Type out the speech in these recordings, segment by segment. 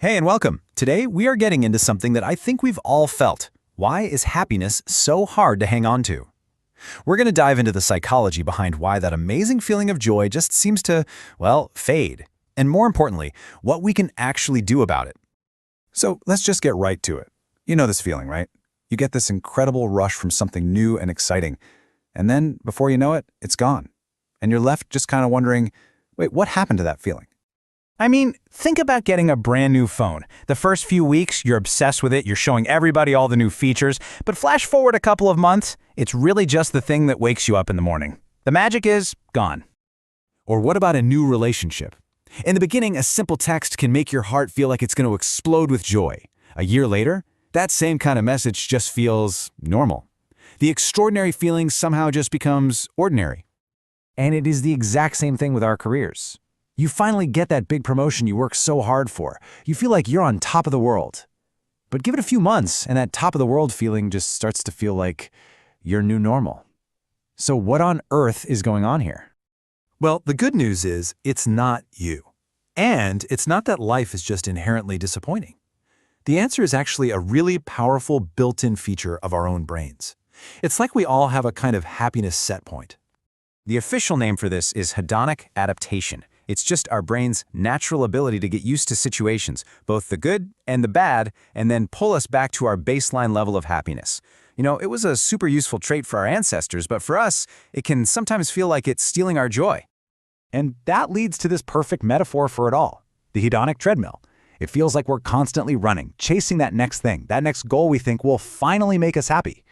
Hey and welcome. Today we are getting into something that I think we've all felt. Why is happiness so hard to hang on to? We're going to dive into the psychology behind why that amazing feeling of joy just seems to, well, fade. And more importantly, what we can actually do about it. So let's just get right to it. You know this feeling, right? You get this incredible rush from something new and exciting. And then, before you know it, it's gone. And you're left just kind of wondering, wait, what happened to that feeling? I mean, think about getting a brand new phone. The first few weeks, you're obsessed with it, you're showing everybody all the new features, but flash forward a couple of months, it's really just the thing that wakes you up in the morning. The magic is gone. Or what about a new relationship? In the beginning, a simple text can make your heart feel like it's going to explode with joy. A year later, that same kind of message just feels normal. The extraordinary feeling somehow just becomes ordinary. And it is the exact same thing with our careers. You finally get that big promotion you work so hard for. You feel like you're on top of the world. But give it a few months, and that top of the world feeling just starts to feel like your new normal. So what on earth is going on here? Well, the good news is it's not you. And it's not that life is just inherently disappointing. The answer is actually a really powerful built-in feature of our own brains. It's like we all have a kind of happiness set point. The official name for this is Hedonic Adaptation. It's just our brain's natural ability to get used to situations, both the good and the bad, and then pull us back to our baseline level of happiness. You know, it was a super useful trait for our ancestors, but for us, it can sometimes feel like it's stealing our joy. And that leads to this perfect metaphor for it all, the hedonic treadmill. It feels like we're constantly running, chasing that next thing, that next goal we think will finally make us happy.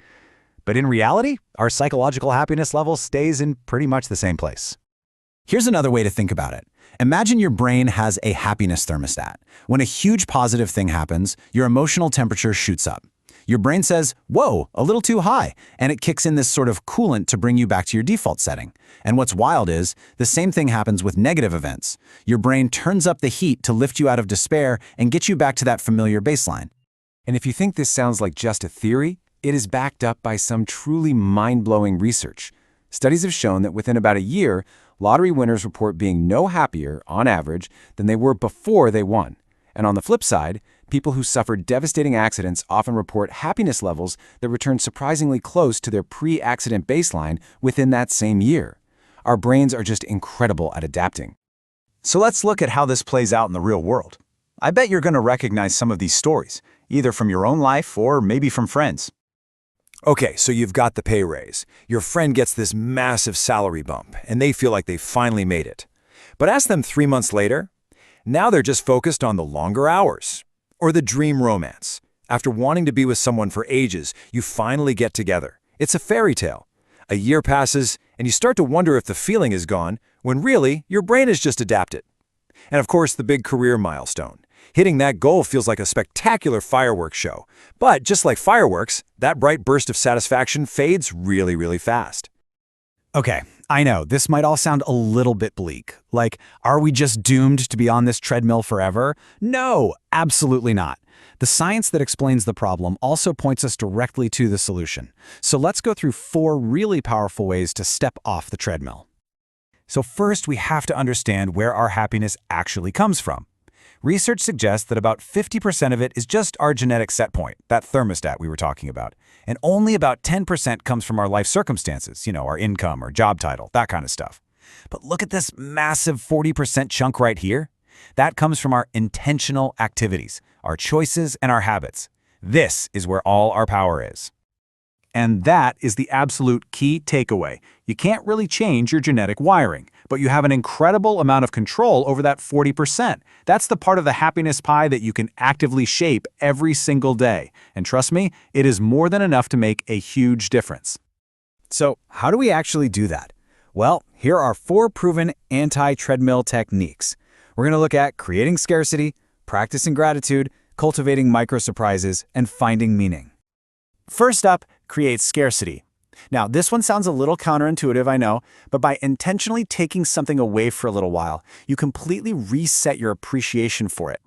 But in reality, our psychological happiness level stays in pretty much the same place. Here's another way to think about it. Imagine your brain has a happiness thermostat. When a huge positive thing happens, your emotional temperature shoots up. Your brain says, whoa, a little too high, and it kicks in this sort of coolant to bring you back to your default setting. And what's wild is, the same thing happens with negative events. Your brain turns up the heat to lift you out of despair and get you back to that familiar baseline. And if you think this sounds like just a theory, it is backed up by some truly mind-blowing research. Studies have shown that within about a year, lottery winners report being no happier, on average, than they were before they won. And on the flip side, people who suffered devastating accidents often report happiness levels that return surprisingly close to their pre-accident baseline within that same year. Our brains are just incredible at adapting. So let's look at how this plays out in the real world. I bet you're going to recognize some of these stories, either from your own life or maybe from friends. Okay, so you've got the pay raise. Your friend gets this massive salary bump, and they feel like they finally made it. But ask them 3 months later, now they're just focused on the longer hours. Or the dream romance. After wanting to be with someone for ages, you finally get together. It's a fairy tale. A year passes, and you start to wonder if the feeling is gone, when really, your brain has just adapted. And of course, the big career milestone. Hitting that goal feels like a spectacular fireworks show. But just like fireworks, that bright burst of satisfaction fades really, really fast. Okay, I know, this might all sound a little bit bleak. Like, are we just doomed to be on this treadmill forever? No, absolutely not. The science that explains the problem also points us directly to the solution. So let's go through 4 really powerful ways to step off the treadmill. So first, we have to understand where our happiness actually comes from. Research suggests that about 50% of it is just our genetic set point, that thermostat we were talking about, and only about 10% comes from our life circumstances, our income or job title, that kind of stuff. But look at this massive 40% chunk right here. That comes from our intentional activities, our choices and our habits. This is where all our power is. And that is the absolute key takeaway. You can't really change your genetic wiring, but you have an incredible amount of control over that 40%. That's the part of the happiness pie that you can actively shape every single day. And trust me, it is more than enough to make a huge difference. So, how do we actually do that? Well, here are 4 proven anti-treadmill techniques. We're going to look at creating scarcity, practicing gratitude, cultivating micro-surprises, and finding meaning. First up, create scarcity. Now, this one sounds a little counterintuitive, I know, but by intentionally taking something away for a little while, you completely reset your appreciation for it.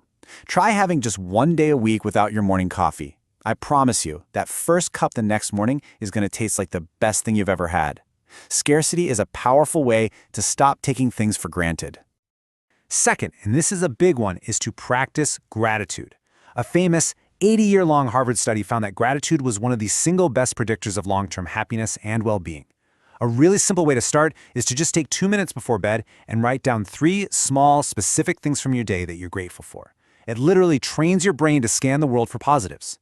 Try having just 1 day a week without your morning coffee. I promise you, that first cup the next morning is going to taste like the best thing you've ever had. Scarcity is a powerful way to stop taking things for granted. Second, and this is a big one, is to practice gratitude. A famous 80-year-long Harvard study found that gratitude was one of the single best predictors of long-term happiness and well-being. A really simple way to start is to just take 2 minutes before bed and write down 3 small, specific things from your day that you're grateful for. It literally trains your brain to scan the world for positives.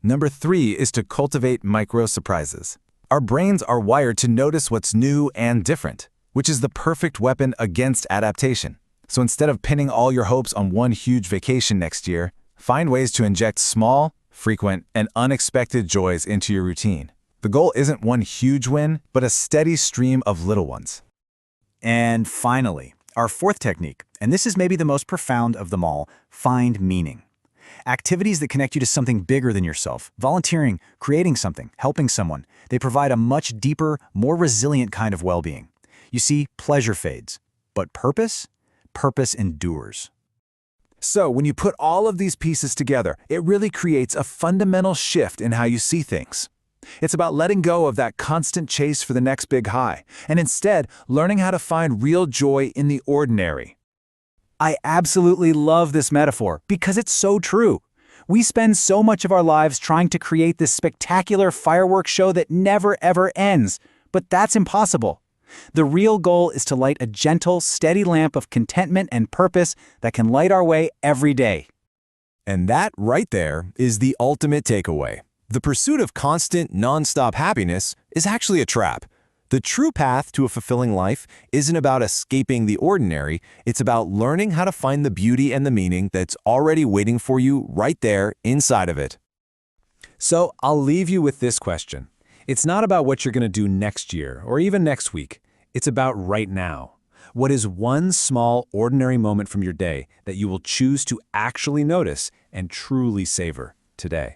Number 3 is to cultivate micro surprises. Our brains are wired to notice what's new and different, which is the perfect weapon against adaptation. So instead of pinning all your hopes on one huge vacation next year, find ways to inject small, frequent, and unexpected joys into your routine. The goal isn't one huge win, but a steady stream of little ones. And finally, our fourth technique, and this is maybe the most profound of them all, find meaning. Activities that connect you to something bigger than yourself, volunteering, creating something, helping someone, they provide a much deeper, more resilient kind of well-being. You see, pleasure fades, but purpose endures. So when you put all of these pieces together, it really creates a fundamental shift in how you see things. It's about letting go of that constant chase for the next big high, and instead learning how to find real joy in the ordinary. I absolutely love this metaphor because it's so true. We spend so much of our lives trying to create this spectacular fireworks show that never ever ends, but that's impossible. The real goal is to light a gentle, steady lamp of contentment and purpose that can light our way every day. And that right there is the ultimate takeaway. The pursuit of constant, non-stop happiness is actually a trap. The true path to a fulfilling life isn't about escaping the ordinary, it's about learning how to find the beauty and the meaning that's already waiting for you right there inside of it. So I'll leave you with this question. It's not about what you're going to do next year or even next week. It's about right now. What is one small, ordinary moment from your day that you will choose to actually notice and truly savor today?